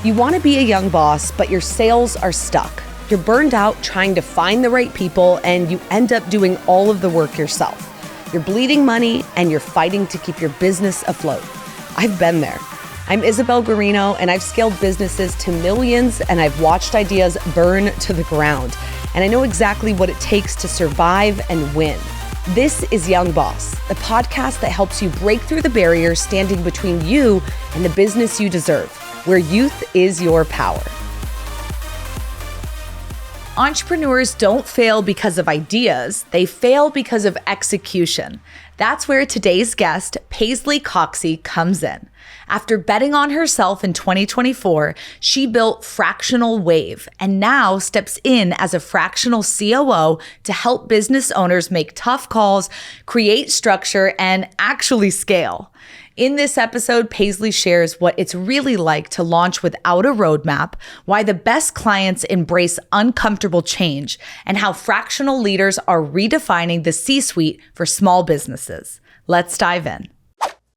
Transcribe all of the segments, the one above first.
You want to be a young boss, but your sales are stuck. You're burned out trying to find the right people, and you end up doing all of the work yourself. You're bleeding money, and you're fighting to keep your business afloat. I've been there. I'm Isabelle Guarino, and I've scaled businesses to millions, and I've watched ideas burn to the ground. And I know exactly what it takes to survive and win. This is Young Boss, the podcast that helps you break through the barriers standing between you and the business you deserve, where youth is your power. Entrepreneurs don't fail because of ideas, they fail because of execution. That's where today's guest, Paisley Coxsey, comes in. After betting on herself in 2024, she built Fractional Wave and now steps in as a fractional COO to help business owners make tough calls, create structure, and actually scale. In this episode, Paisley shares what it's really like to launch without a roadmap, why the best clients embrace uncomfortable change, and how fractional leaders are redefining the C-suite for small businesses. Let's dive in.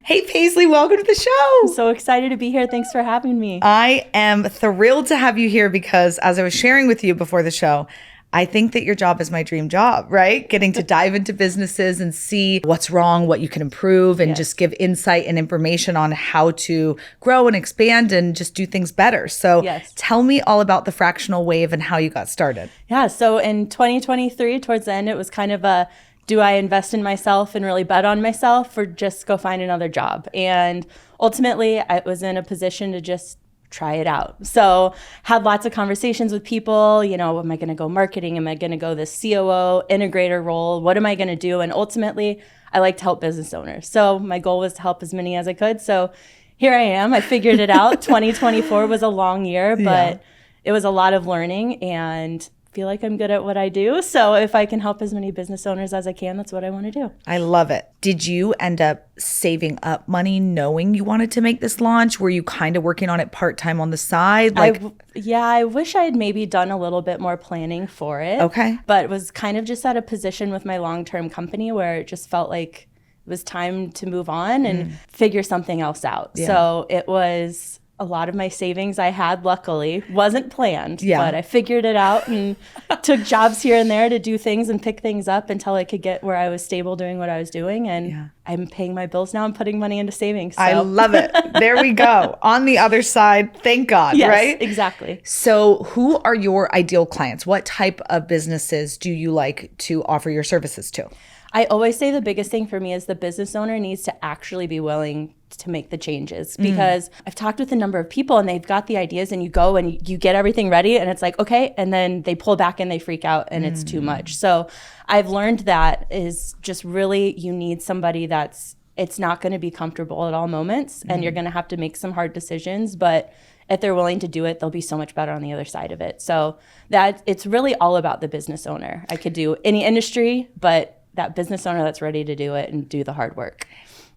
Hey, Paisley, welcome to the show. I'm so excited to be here. Thanks for having me. I am thrilled to have you here because as I was sharing with you before the show, I think that your job is my dream job, right? Getting to dive into businesses and see what's wrong, what you can improve, and just give insight and information on how to grow and expand and just do things better. So tell me all about the Fractional Wave and how you got started. Yeah, so in 2023, towards the end, it was kind of a, do I invest in myself and really bet on myself or just go find another job? And ultimately, I was in a position to just try it out. So had lots of conversations with people, am I going to go marketing? Am I going to go this COO, integrator role? What am I going to do? And ultimately, I like to help business owners. So my goal was to help as many as I could. So here I am. I figured it out. 2024 was a long year, but it was a lot of learning and feel like I'm good at what I do. So if I can help as many business owners as I can, that's what I want to do. I love it. Did you end up saving up money knowing you wanted to make this launch? Were you kind of working on it part-time on the side? I wish I had maybe done a little bit more planning for it. Okay. But was kind of just at a position with my long-term company where it just felt like it was time to move on and figure something else out. Yeah. So it was a lot of my savings I had, luckily, wasn't planned, but I figured it out and took jobs here and there to do things and pick things up until I could get where I was stable doing what I was doing. And I'm paying my bills now and putting money into savings. So. I love it. There we go. On the other side, thank God, yes, right? Exactly. So who are your ideal clients? What type of businesses do you like to offer your services to? I always say the biggest thing for me is the business owner needs to actually be willing to make the changes, because I've talked with a number of people and they've got the ideas and you go and you get everything ready and it's like, okay, and then they pull back and they freak out and it's too much. So I've learned that is just really, you need somebody it's not going to be comfortable at all moments and you're going to have to make some hard decisions, but if they're willing to do it, they'll be so much better on the other side of it. So that it's really all about the business owner. I could do any industry, but that business owner that's ready to do it and do the hard work.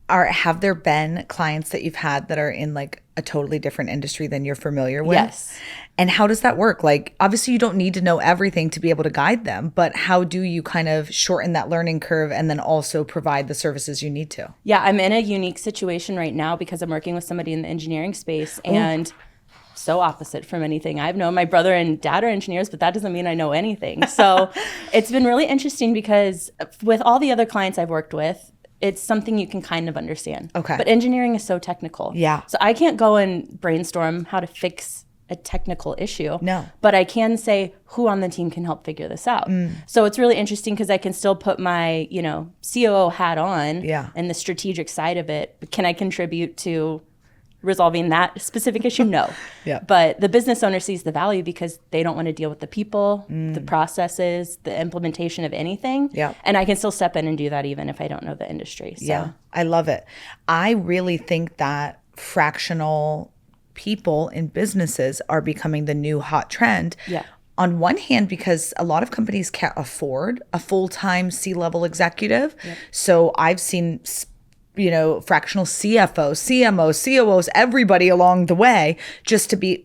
Have there been clients that you've had that are in like a totally different industry than you're familiar with? Yes. And how does that work? Like, obviously you don't need to know everything to be able to guide them, but how do you kind of shorten that learning curve and then also provide the services you need to? Yeah, I'm in a unique situation right now because I'm working with somebody in the engineering space and so opposite from anything I've known. My brother and dad are engineers, but that doesn't mean I know anything. So it's been really interesting because with all the other clients I've worked with, it's something you can kind of understand. Okay. But engineering is so technical. Yeah. So I can't go and brainstorm how to fix a technical issue. No. But I can say who on the team can help figure this out. So it's really interesting because I can still put my, COO hat on and the strategic side of it. But can I contribute to resolving that specific issue? No. But the business owner sees the value because they don't want to deal with the people, the processes, the implementation of anything. And I can still step in and do that even if I don't know the industry. So. Yeah, I love it. I really think that fractional people in businesses are becoming the new hot trend. On one hand, because a lot of companies can't afford a full-time C-level executive. So I've seen fractional CFOs, CMOs, COOs, everybody along the way, just to be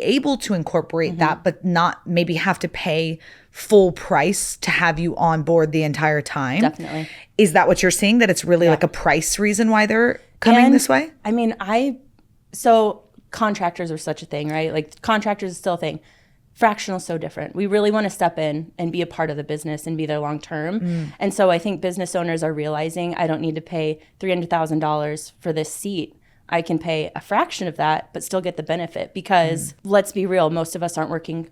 able to incorporate that, but not maybe have to pay full price to have you on board the entire time. Definitely. Is that what you're seeing? That it's really like a price reason why they're coming this way? I mean, so contractors are such a thing, right? Like contractors is still a thing. Fractional is so different. We really want to step in and be a part of the business and be there long term. And so I think business owners are realizing I don't need to pay $300,000 for this seat. I can pay a fraction of that, but still get the benefit because let's be real, most of us aren't working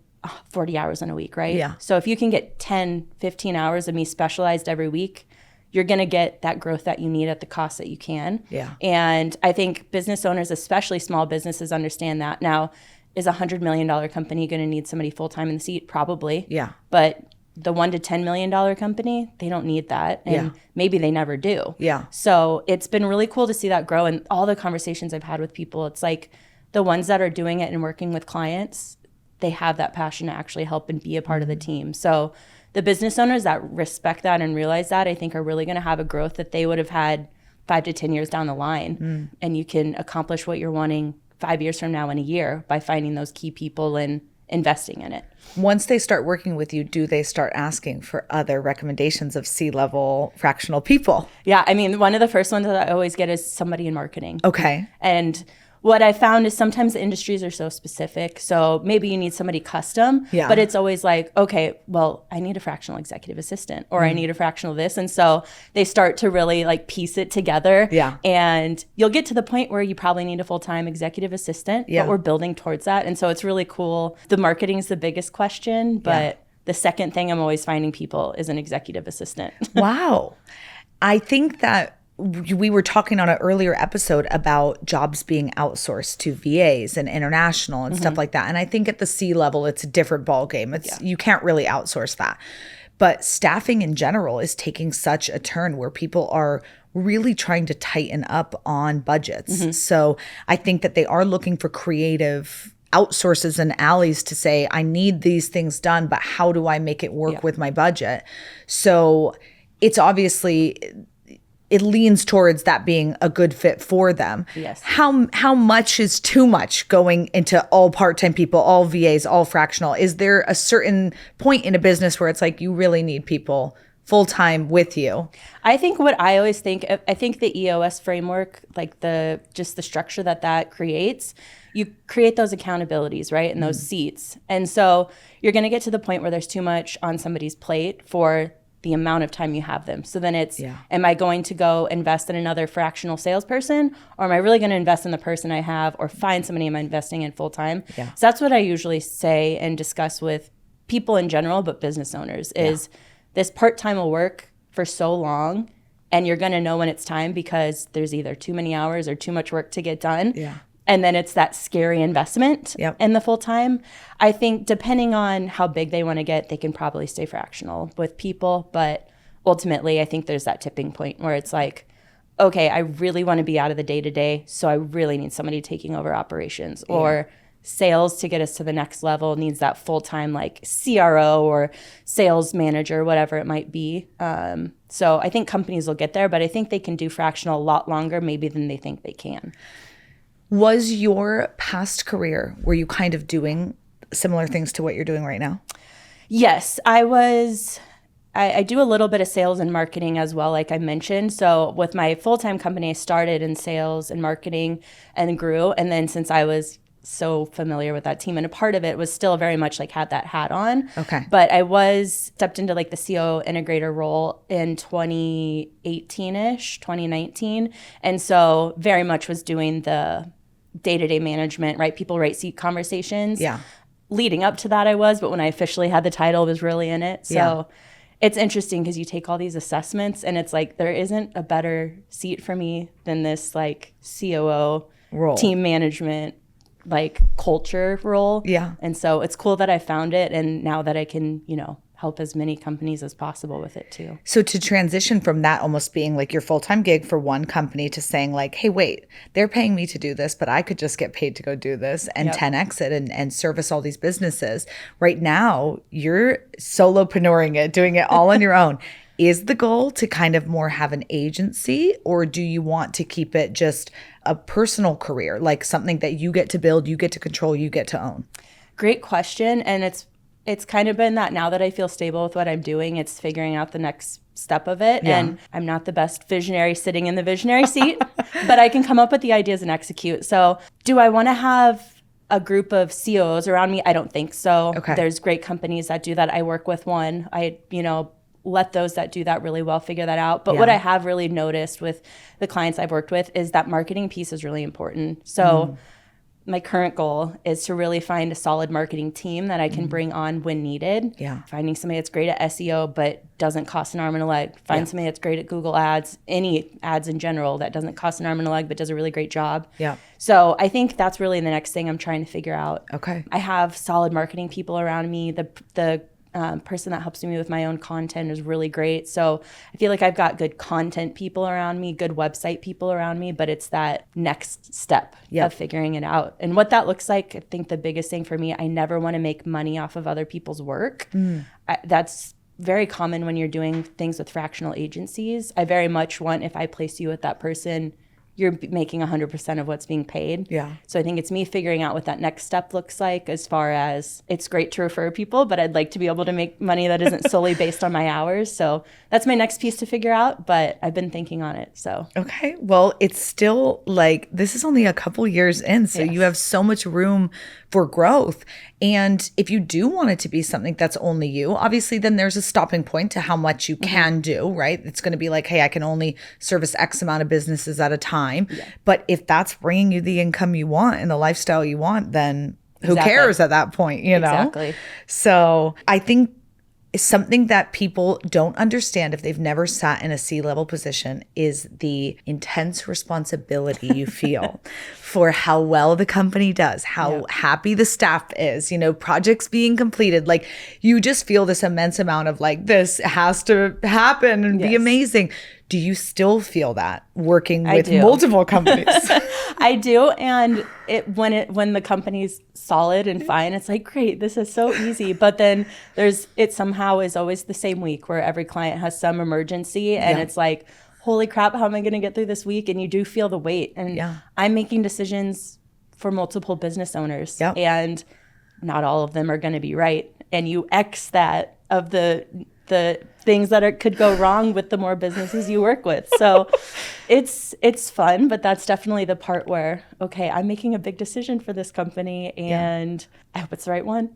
40 hours in a week, right? Yeah. So if you can get 10, 15 hours of me specialized every week, you're going to get that growth that you need at the cost that you can. Yeah. And I think business owners, especially small businesses, understand that. Now, is a $100 million company going to need somebody full-time in the seat? Probably. Yeah. But the $1 to $10 million company, they don't need that. And maybe they never do. Yeah. So it's been really cool to see that grow. And all the conversations I've had with people, it's like the ones that are doing it and working with clients, they have that passion to actually help and be a part of the team. So the business owners that respect that and realize that, I think are really going to have a growth that they would have had 5 to 10 years down the line. And you can accomplish what you're wanting 5 years from now in a year by finding those key people and investing in it. Once they start working with you, do they start asking for other recommendations of C-level fractional people? Yeah, I mean, one of the first ones that I always get is somebody in marketing. Okay. And what I found is sometimes the industries are so specific. So maybe you need somebody custom, but it's always like, okay, well, I need a fractional executive assistant or I need a fractional this. And so they start to really like piece it together. Yeah. And you'll get to the point where you probably need a full-time executive assistant, but we're building towards that. And so it's really cool. The marketing is the biggest question, but the second thing I'm always finding people is an executive assistant. Wow. I think that we were talking on an earlier episode about jobs being outsourced to VAs and international and stuff like that. And I think at the C level, it's a different ballgame. It's you can't really outsource that. But staffing in general is taking such a turn where people are really trying to tighten up on budgets. So I think that they are looking for creative outsources and alleys to say, I need these things done, but how do I make it work with my budget? So it's obviously, it leans towards that being a good fit for them. Yes. How much is too much going into all part-time people, all VAs, all fractional? Is there a certain point in a business where it's like you really need people full-time with you? I think what I always think, I think the EOS framework, like the structure that creates, you create those accountabilities, right? And those seats. And so you're going to get to the point where there's too much on somebody's plate for the amount of time you have them. So then it's, am I going to go invest in another fractional salesperson, or am I really going to invest in the person I have, or find somebody I'm investing in full time? So that's what I usually say and discuss with people in general, but business owners is this part-time will work for so long, and you're going to know when it's time because there's either too many hours or too much work to get done. And then it's that scary investment in the full time. I think depending on how big they want to get, they can probably stay fractional with people. But ultimately, I think there's that tipping point where it's like, okay, I really want to be out of the day-to-day, so I really need somebody taking over operations. Or sales to get us to the next level needs that full-time like CRO or sales manager, whatever it might be. So I think companies will get there, but I think they can do fractional a lot longer maybe than they think they can. Was your past career, were you kind of doing similar things to what you're doing right now? Yes, I was. I do a little bit of sales and marketing as well, like I mentioned. So with my full-time company, I started in sales and marketing and grew. And then since I was so familiar with that team and a part of it, was still very much like had that hat on. Okay. But I stepped into like the CO Integrator role in 2018-ish, 2019. And so very much was doing the day-to-day management, right? People write seat conversations. Leading up to that I was, but when I officially had the title, I was really in it. So it's interesting because you take all these assessments and it's like, there isn't a better seat for me than this like COO role, team management, like culture role. And so it's cool that I found it. And now that I can, help as many companies as possible with it too. So to transition from that almost being like your full-time gig for one company to saying like, hey, wait, they're paying me to do this, but I could just get paid to go do this and 10x it and service all these businesses. Right now, you're solopreneuring it, doing it all on your own. Is the goal to kind of more have an agency, or do you want to keep it just a personal career, like something that you get to build, you get to control, you get to own? Great question. And it's it's kind of been that now that I feel stable with what I'm doing, it's figuring out the next step of it. Yeah. And I'm not the best visionary sitting in the visionary seat, but I can come up with the ideas and execute. So do I want to have a group of COs around me? I don't think so. Okay. There's great companies that do that. I work with one. Let those that do that really well figure that out. But what I have really noticed with the clients I've worked with is that marketing piece is really important. So my current goal is to really find a solid marketing team that I can bring on when needed. Yeah. Finding somebody that's great at SEO but doesn't cost an arm and a leg. Find somebody that's great at Google ads, any ads in general that doesn't cost an arm and a leg but does a really great job. Yeah. So I think that's really the next thing I'm trying to figure out. Okay. I have solid marketing people around me. The person that helps me with my own content is really great. So I feel like I've got good content people around me, good website people around me, but it's that next step of figuring it out. And what that looks like, I think the biggest thing for me, I never want to make money off of other people's work. That's very common when you're doing things with fractional agencies. I very much want, if I place you with that person, you're making 100% of what's being paid. Yeah. So I think it's me figuring out what that next step looks like, as far as it's great to refer people, but I'd like to be able to make money that isn't solely based on my hours. So that's my next piece to figure out, but I've been thinking on it. So. Okay. Well, it's still like, this is only a couple years in, so you have so much room for growth. And if you do want it to be something that's only you, obviously then there's a stopping point to how much you can do, right? It's going to be like, hey, I can only service X amount of businesses at a time. Yeah. But if that's bringing you the income you want and the lifestyle you want, then who cares at that point, you know? Exactly. So I think something that people don't understand if they've never sat in a C-level position is the intense responsibility you feel for how well the company does, how happy the staff is, projects being completed. Like, you just feel this immense amount of like, this has to happen and be amazing. Do you still feel that working with multiple companies? I do. And when the company's solid and fine, it's like, great, this is so easy. But then it somehow is always the same week where every client has some emergency and it's like, holy crap, how am I going to get through this week? And you do feel the weight. And I'm making decisions for multiple business owners and not all of them are going to be right. And you X that of the things that could go wrong with the more businesses you work with. So it's fun, but that's definitely the part where, okay, I'm making a big decision for this company and I hope it's the right one.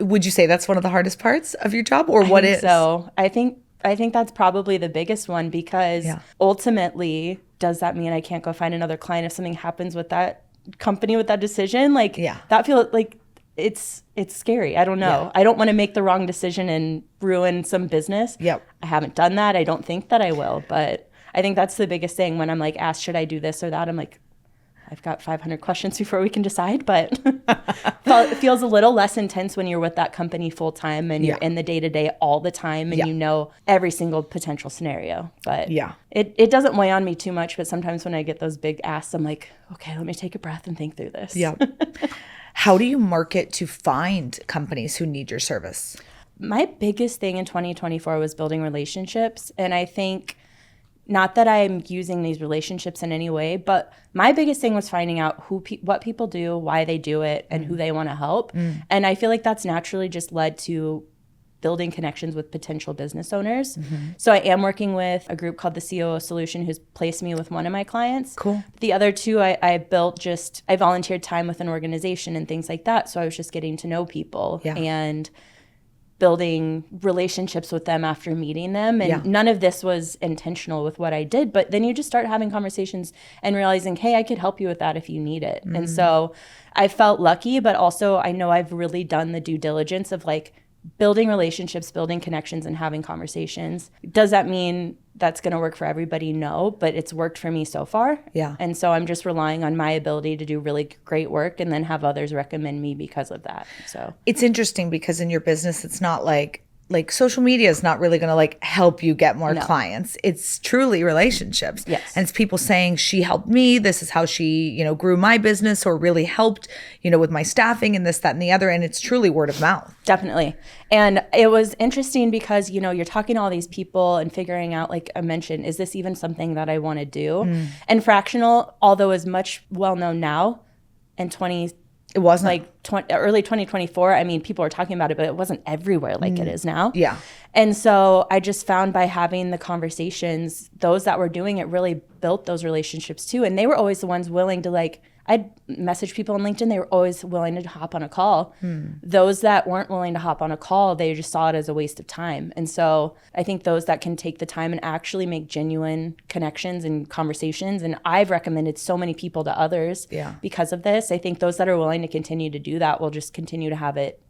Would you say that's one of the hardest parts of your job, or what is? So I think that's probably the biggest one, because ultimately, does that mean I can't go find another client if something happens with that company with that decision? Like that feels like it's scary. I don't know. I don't want to make the wrong decision and ruin some business. Yep. I haven't done that. I don't think that I will, but I think that's the biggest thing when I'm like asked, should I do this or that? I'm like, I've got 500 questions before we can decide, but it feels a little less intense when you're with that company full time and you're in the day-to-day all the time and you know every single potential scenario. But it doesn't weigh on me too much, but sometimes when I get those big asks, I'm like, okay, let me take a breath and think through this. Yeah. How do you market to find companies who need your service? My biggest thing in 2024 was building relationships. And I think, not that I'm using these relationships in any way, but my biggest thing was finding out what people do, why they do it, and who they want to help. And I feel like that's naturally just led to building connections with potential business owners. So I am working with a group called the COOs Solution, who's placed me with one of my clients. Cool. The other two, I volunteered time with an organization and things like that. So I was just getting to know people and building relationships with them after meeting them. And none of this was intentional with what I did. But then you just start having conversations and realizing, hey, I could help you with that if you need it. And so I felt lucky, but also I know I've really done the due diligence of like building relationships, building connections, and having conversations. Does that mean that's going to work for everybody? No, but it's worked for me so far. Yeah. And so I'm just relying on my ability to do really great work and then have others recommend me because of that. So it's interesting because in your business, it's not like social media is not really going to like help you get more clients. It's truly relationships. Yes. And it's people saying, she helped me. This is how she, grew my business, or really helped, with my staffing and this, that, and the other. And it's truly word of mouth. Definitely. And it was interesting because, you're talking to all these people and figuring out, like I mentioned, is this even something that I want to do? And Fractional, although is much well known now, in 2010, It wasn't. Like early 2024, I mean, people were talking about it, but it wasn't everywhere like it is now. Yeah. And so I just found by having the conversations, those that were doing it really built those relationships too. And they were always the ones willing to like, I'd message people on LinkedIn. They were always willing to hop on a call. Those that weren't willing to hop on a call, they just saw it as a waste of time. And so I think those that can take the time and actually make genuine connections and conversations, and I've recommended so many people to others because of this. I think those that are willing to continue to do that will just continue to have it,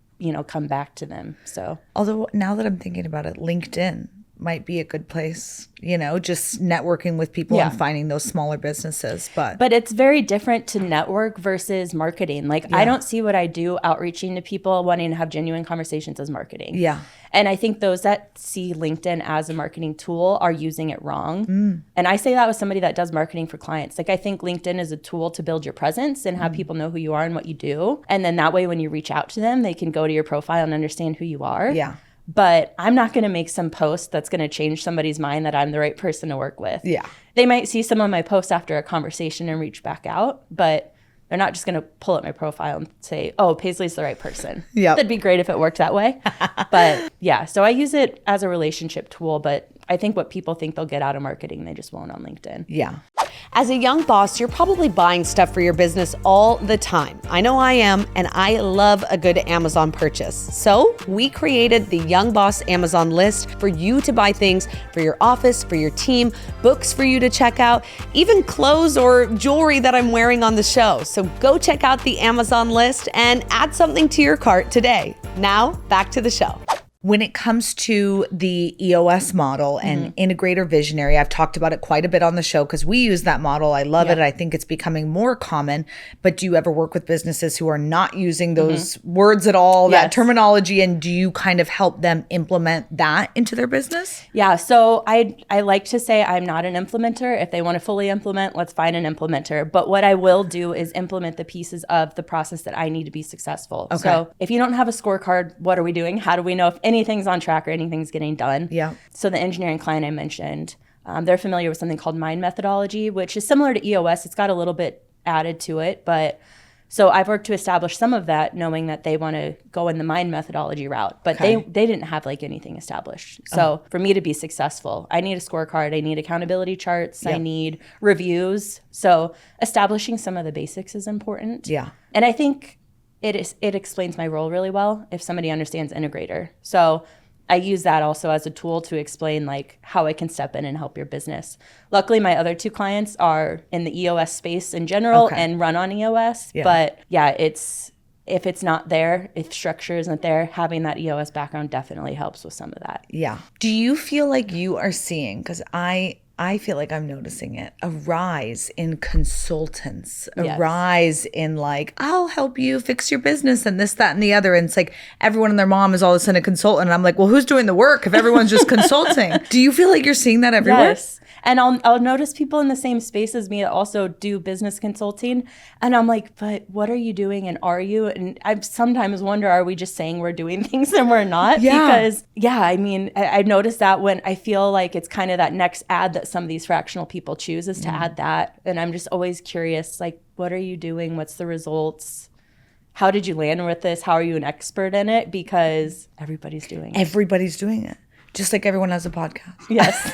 come back to them. So, although now that I'm thinking about it, LinkedIn might be a good place, just networking with people and finding those smaller businesses. But it's very different to network versus marketing. Like I don't see what I do outreaching to people wanting to have genuine conversations as marketing. Yeah. And I think those that see LinkedIn as a marketing tool are using it wrong. And I say that with somebody that does marketing for clients. Like I think LinkedIn is a tool to build your presence and have people know who you are and what you do. And then that way when you reach out to them, they can go to your profile and understand who you are. Yeah. But I'm not going to make some post that's going to change somebody's mind that I'm the right person to work with. Yeah. They might see some of my posts after a conversation and reach back out, but they're not just going to pull up my profile and say, oh, Paisley's the right person. Yeah. That'd be great if it worked that way. But yeah, so I use it as a relationship tool, but I think what people think they'll get out of marketing, they just won't on LinkedIn. Yeah. As a young boss, you're probably buying stuff for your business all the time. I know I am, and I love a good Amazon purchase. So we created the Young Boss Amazon list for you to buy things for your office, for your team, books for you to check out, even clothes or jewelry that I'm wearing on the show. So go check out the Amazon list and add something to your cart today. Now, back to the show. When it comes to the EOS model and Integrator Visionary, I've talked about it quite a bit on the show because we use that model. I love it. I think it's becoming more common. But do you ever work with businesses who are not using those words at all, that terminology, and do you kind of help them implement that into their business? Yeah, so I like to say I'm not an implementer. If they want to fully implement, let's find an implementer. But what I will do is implement the pieces of the process that I need to be successful. Okay. So if you don't have a scorecard, what are we doing? How do we know if anything's on track or anything's getting done? Yeah. So the engineering client I mentioned, they're familiar with something called mind methodology, which is similar to EOS. It's got a little bit added to it, but so I've worked to establish some of that, knowing that they want to go in the mind methodology route, but they didn't have like anything established. So for me to be successful, I need a scorecard, I need accountability charts, I need reviews. So establishing some of the basics is important. Yeah. And I think it explains my role really well if somebody understands Integrator. So I use that also as a tool to explain like how I can step in and help your business. Luckily, my other two clients are in the EOS space in general and run on EOS. Yeah. But yeah, if it's not there, if structure isn't there, having that EOS background definitely helps with some of that. Yeah. Do you feel like you are seeing, because I feel like I'm noticing it, a rise in consultants, a rise in like, I'll help you fix your business and this, that, and the other. And it's like everyone and their mom is all of a sudden a consultant. And I'm like, well, who's doing the work if everyone's just consulting? Do you feel like you're seeing that everywhere? Yes. And I'll notice people in the same space as me that also do business consulting. And I'm like, but what are you doing? And are you? And I sometimes wonder, are we just saying we're doing things and we're not? Yeah. Because, I mean, I noticed that when I feel like it's kind of that next ad that some of these fractional people choose is to add that. And I'm just always curious, like, what are you doing? What's the results? How did you land with this? How are you an expert in it? Because everybody's doing it. Everybody's doing it. Just like everyone has a podcast. Yes.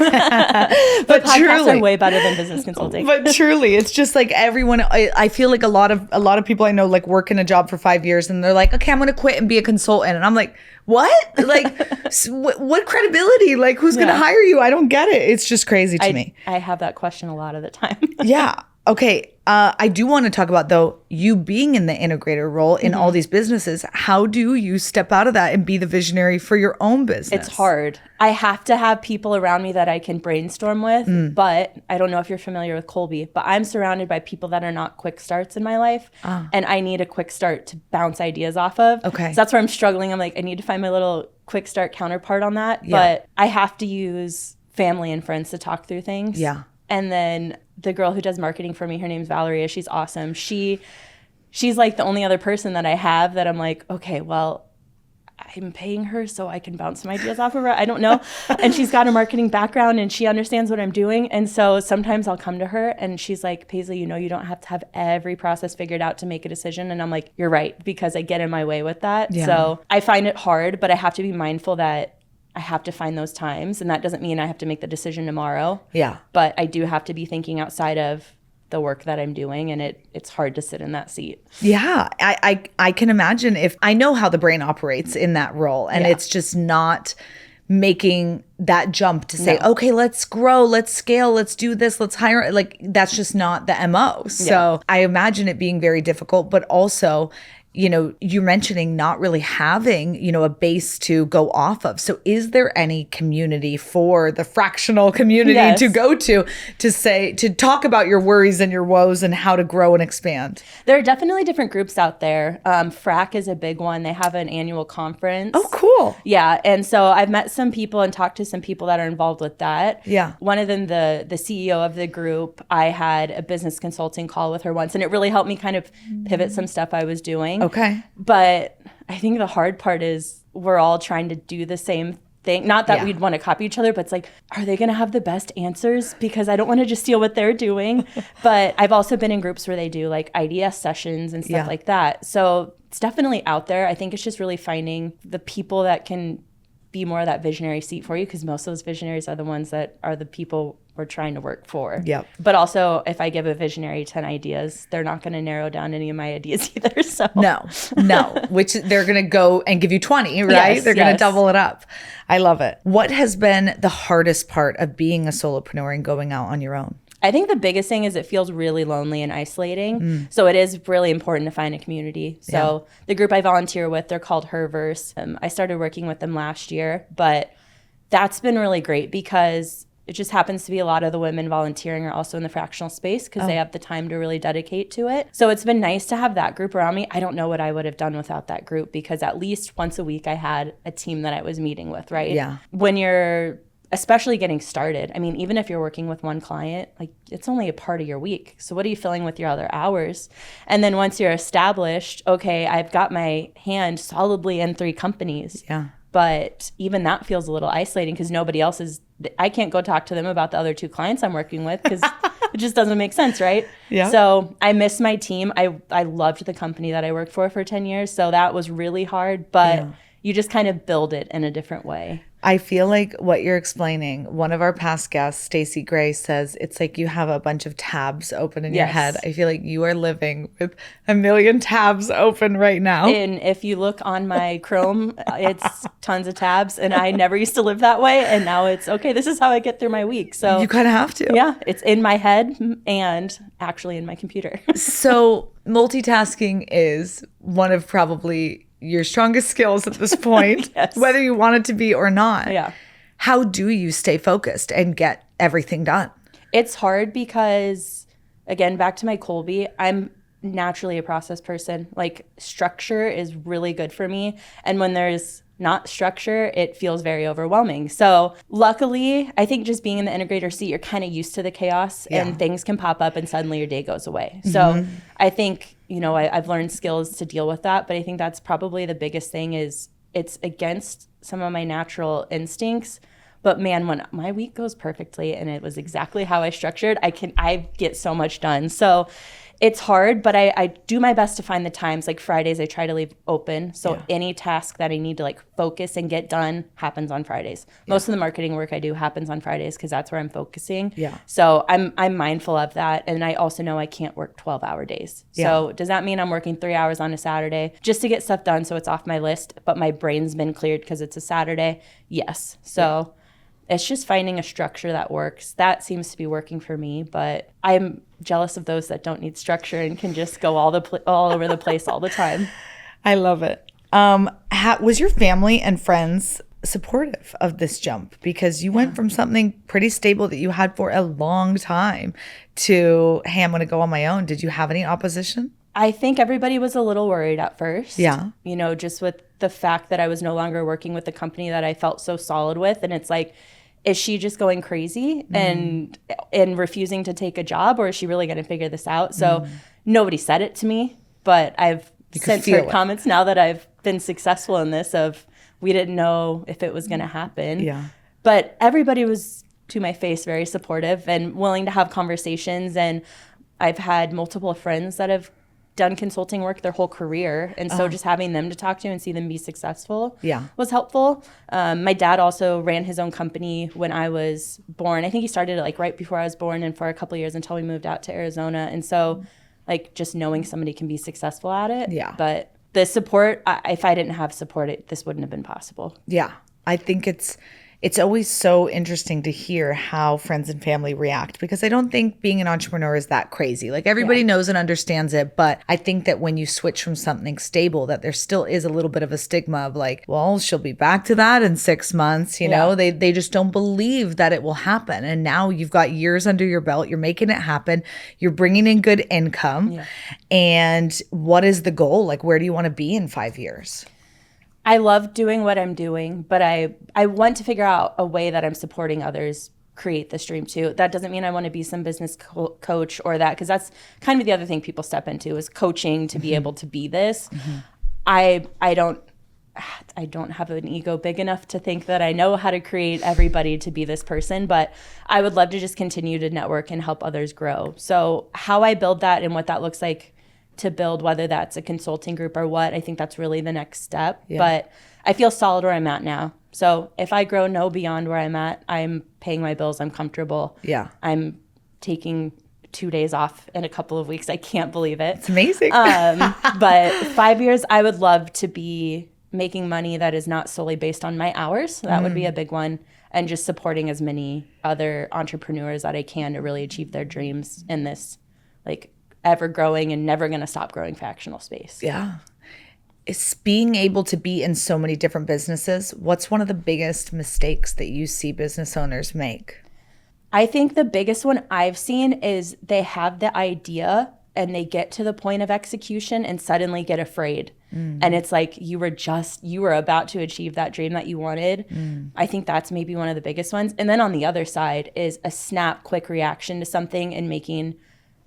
But podcasts truly, are way better than business consulting. But truly, it's just like everyone, I feel like a lot of people I know like work in a job for 5 years and they're like, okay, I'm going to quit and be a consultant. And I'm like, what? Like, what credibility? Like, who's going to hire you? I don't get it. It's just crazy to me. I have that question a lot of the time. Yeah. Okay. I do want to talk about, though, you being in the integrator role in all these businesses. How do you step out of that and be the visionary for your own business? It's hard. I have to have people around me that I can brainstorm with, but I don't know if you're familiar with Colby, but I'm surrounded by people that are not quick starts in my life, and I need a quick start to bounce ideas off of. Okay. So that's where I'm struggling. I'm like, I need to find my little quick start counterpart on that, but I have to use family and friends to talk through things. Yeah. And then the girl who does marketing for me, her name's Valeria. She's awesome. She's like the only other person that I have that I'm like, okay, well, I'm paying her so I can bounce some ideas off of her. I don't know. And she's got a marketing background and she understands what I'm doing. And so sometimes I'll come to her and she's like, Paisley, you don't have to have every process figured out to make a decision. And I'm like, you're right, because I get in my way with that. Yeah. So I find it hard, but I have to be mindful that I have to find those times. And that doesn't mean I have to make the decision tomorrow. Yeah. But I do have to be thinking outside of the work that I'm doing, and it's hard to sit in that seat. Yeah, I can imagine if I know how the brain operates in that role, and it's just not making that jump to say, okay, let's grow, let's scale, let's do this, let's hire. Like, that's just not the MO. So I imagine it being very difficult, but also, you're mentioning not really having, a base to go off of. So is there any community for the fractional community to go to talk about your worries and your woes and how to grow and expand? There are definitely different groups out there. Frac is a big one. They have an annual conference. Oh, cool. Yeah. And so I've met some people and talked to some people that are involved with that. Yeah. One of them, the CEO of the group, I had a business consulting call with her once, and it really helped me kind of pivot some stuff I was doing. Okay. But I think the hard part is we're all trying to do the same thing. Not that we'd want to copy each other, but it's like, are they going to have the best answers? Because I don't want to just steal what they're doing. But I've also been in groups where they do like IDS sessions and stuff like that. So it's definitely out there. I think it's just really finding the people that can be more of that visionary seat for you, because most of those visionaries are the ones that are the people we're trying to work for. Yep. But also, if I give a visionary 10 ideas, they're not going to narrow down any of my ideas either. So No, which they're going to go and give you 20, right? Yes, they're going to double it up. I love it. What has been the hardest part of being a solopreneur and going out on your own? I think the biggest thing is it feels really lonely and isolating. So it is really important to find a community. So the group I volunteer with, they're called Herverse. I started working with them last year, but that's been really great because it just happens to be a lot of the women volunteering are also in the fractional space because they have the time to really dedicate to it. So it's been nice to have that group around me. I don't know what I would have done without that group, because at least once a week I had a team that I was meeting with, right? Yeah. When you're especially getting started, I mean, even if you're working with one client, like, it's only a part of your week. So what are you filling with your other hours? And then once you're established, okay, I've got my hand solidly in 3 companies. Yeah. But even that feels a little isolating because nobody else is, I can't go talk to them about the other 2 clients I'm working with because it just doesn't make sense, right? Yeah. So I miss my team. I loved the company that I worked for 10 years. So that was really hard, but you just kind of build it in a different way. I feel like what you're explaining, one of our past guests, Stacey Gray, says it's like you have a bunch of tabs open in your head. I feel like you are living with a million tabs open right now. And if you look on my Chrome, it's tons of tabs. And I never used to live that way. And now it's, okay, this is how I get through my week. So you kind of have to. Yeah, it's in my head and actually in my computer. So multitasking is one of probably your strongest skills at this point, whether you want it to be or not. Yeah. How do you stay focused and get everything done? It's hard because, again, back to my Colby, I'm naturally a process person. Like, structure is really good for me. And when there's not structure, it feels very overwhelming. So luckily, I think just being in the integrator seat, you're kind of used to the chaos and things can pop up and suddenly your day goes away. So I think, I've learned skills to deal with that, but I think that's probably the biggest thing is it's against some of my natural instincts. But man, when my week goes perfectly and it was exactly how I structured, I get so much done. So it's hard, but I do my best to find the times. Like Fridays, I try to leave open. So any task that I need to like focus and get done happens on Fridays. Most of the marketing work I do happens on Fridays because that's where I'm focusing. Yeah. So I'm mindful of that. And I also know I can't work 12-hour days. So does that mean I'm working 3 hours on a Saturday just to get stuff done so it's off my list, but my brain's been cleared because it's a Saturday? Yes. So it's just finding a structure that works. That seems to be working for me, but I'm jealous of those that don't need structure and can just go all over the place all the time. I love it. Was your family and friends supportive of this jump? Because you went from something pretty stable that you had for a long time to, hey, I'm going to go on my own. Did you have any opposition? I think everybody was a little worried at first. Yeah. Just with the fact that I was no longer working with the company that I felt so solid with. And it's like, is she just going crazy and refusing to take a job, or is she really going to figure this out? So nobody said it to me, but I've since heard comments now that I've been successful in this of, we didn't know if it was going to happen. Yeah. But everybody was, to my face, very supportive and willing to have conversations. And I've had multiple friends that have done consulting work their whole career. And so just having them to talk to and see them be successful was helpful. My dad also ran his own company when I was born. I think he started it like right before I was born and for a couple of years until we moved out to Arizona. And so like just knowing somebody can be successful at it. Yeah. But the support, if I didn't have support, this wouldn't have been possible. Yeah. I think it's always so interesting to hear how friends and family react, because I don't think being an entrepreneur is that crazy. Like everybody knows and understands it. But I think that when you switch from something stable, that there still is a little bit of a stigma of like, well, she'll be back to that in 6 months. You know, they just don't believe that it will happen. And now you've got years under your belt. You're making it happen. You're bringing in good income. Yeah. And what is the goal? Like, where do you want to be in 5 years? I love doing what I'm doing, but I want to figure out a way that I'm supporting others create this dream too. That doesn't mean I want to be some business coach or that, because that's kind of the other thing people step into is coaching to be able to be this. I don't have an ego big enough to think that I know how to create everybody to be this person, but I would love to just continue to network and help others grow. So how I build that and what that looks like to build, whether that's a consulting group or what, I think that's really the next step. Yeah. But I feel solid where I'm at now. So if I grow beyond where I'm at, I'm paying my bills, I'm comfortable. Yeah. I'm taking 2 days off in a couple of weeks. I can't believe it. It's amazing. But 5 years, I would love to be making money that is not solely based on my hours. That would be a big one. And just supporting as many other entrepreneurs that I can to really achieve their dreams in this like ever growing and never going to stop growing fractional space. Yeah. It's being able to be in so many different businesses. What's one of the biggest mistakes that you see business owners make? I think the biggest one I've seen is they have the idea and they get to the point of execution and suddenly get afraid. And it's like you were about to achieve that dream that you wanted. I think that's maybe one of the biggest ones. And then on the other side is a snap, quick reaction to something and making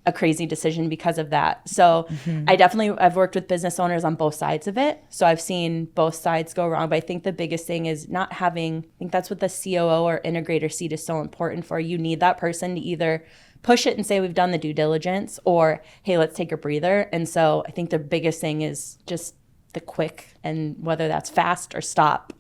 a crazy decision because of that. So I've worked with business owners on both sides of it. So I've seen both sides go wrong. But I think the biggest thing is I think that's what the COO or integrator seat is so important for. You need that person to either push it and say, we've done the due diligence, or, hey, let's take a breather. And so I think the biggest thing is just the quick, and whether that's fast or stop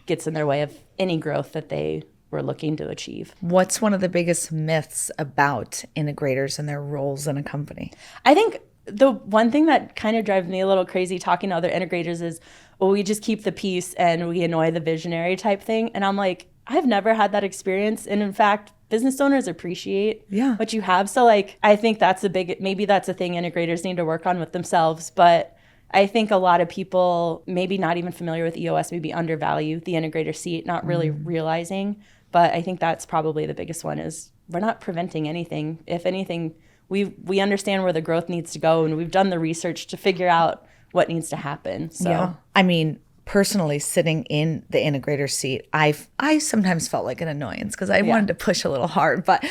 gets in their way of any growth that they we're looking to achieve. What's one of the biggest myths about integrators and their roles in a company? I think the one thing that kind of drives me a little crazy talking to other integrators is, well, we just keep the peace and we annoy the visionary type thing. And I'm like, I've never had that experience. And in fact, business owners appreciate what you have. So like, I think that's maybe that's a thing integrators need to work on with themselves. But I think a lot of people, maybe not even familiar with EOS, maybe undervalue the integrator seat, not really realizing. But I think that's probably the biggest one is we're not preventing anything. If anything, we understand where the growth needs to go, and we've done the research to figure out what needs to happen. So I mean, personally, sitting in the integrator seat, I sometimes felt like an annoyance because I wanted to push a little hard. But,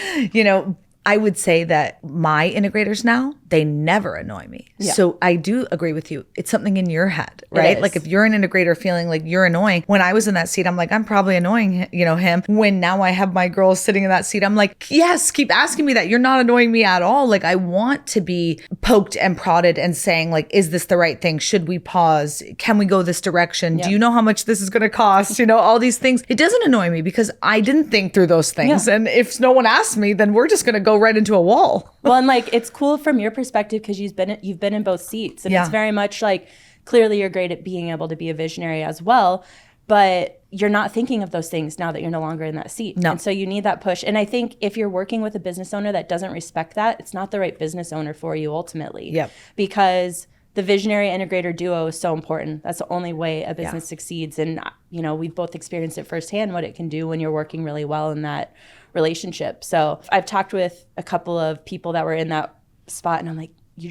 I would say that my integrators now, they never annoy me. Yeah. So I do agree with you. It's something in your head, right? Like if you're an integrator feeling like you're annoying, when I was in that seat, I'm like, I'm probably annoying, him. When now I have my girls sitting in that seat, I'm like, yes, keep asking me that. You're not annoying me at all. Like I want to be poked and prodded and saying like, is this the right thing? Should we pause? Can we go this direction? Do you know how much this is going to cost? All these things. It doesn't annoy me because I didn't think through those things. Yeah. And if no one asks me, then we're just going to go right into a wall. Well, and like it's cool from your perspective because you've been in both seats, and it's very much like clearly you're great at being able to be a visionary as well, but you're not thinking of those things now that you're no longer in that seat. No. And so you need that push. And I think if you're working with a business owner that doesn't respect that, it's not the right business owner for you ultimately. Yep. Because the visionary integrator duo is so important. That's the only way a business succeeds. And we've both experienced it firsthand what it can do when you're working really well in that relationship. So I've talked with a couple of people that were in that spot, and I'm like, you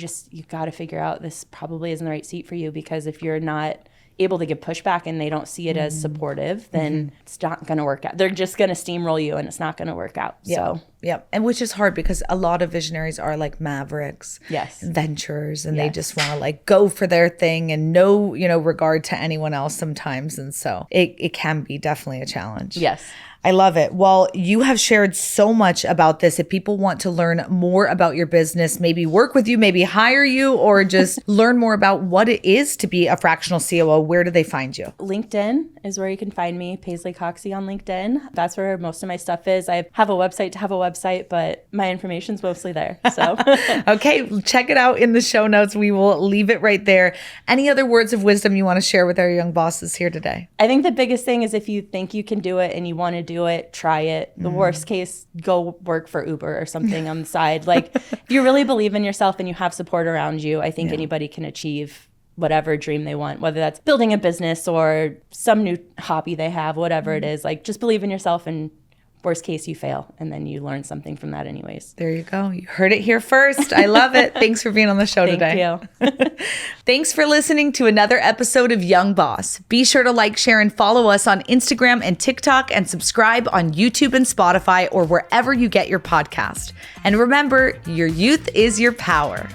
got to figure out this probably isn't the right seat for you, because if you're not able to give pushback and they don't see it as supportive, then it's not going to work out. They're just going to steamroll you and it's not going to work out. Yeah. So Yep. And which is hard because a lot of visionaries are like mavericks, Yes. adventurers, and Yes. they just want to like go for their thing and no, regard to anyone else sometimes. And so it can be definitely a challenge. Yes. I love it. Well, you have shared so much about this. If people want to learn more about your business, maybe work with you, maybe hire you, or just learn more about what it is to be a fractional COO, where do they find you? LinkedIn is where you can find me, Paisley Coxsey on LinkedIn. That's where most of my stuff is. I have a website to have a website, but my information's mostly there. So Okay, check it out in the show notes. We will leave it right there. Any other words of wisdom you want to share with our young bosses here today? I think the biggest thing is if you think you can do it and you want to do it, try it. The worst case, go work for Uber or something on the side. Like if you really believe in yourself and you have support around you, I think anybody can achieve whatever dream they want, whether that's building a business or some new hobby they have, whatever it is. Like just believe in yourself, and worst case you fail and then you learn something from that anyways. There you go. You heard it here first. I love it. Thanks for being on the show today. Thank you. Thanks for listening to another episode of Young Boss. Be sure to like, share, and follow us on Instagram and TikTok, and subscribe on YouTube and Spotify or wherever you get your podcast. And remember, your youth is your power.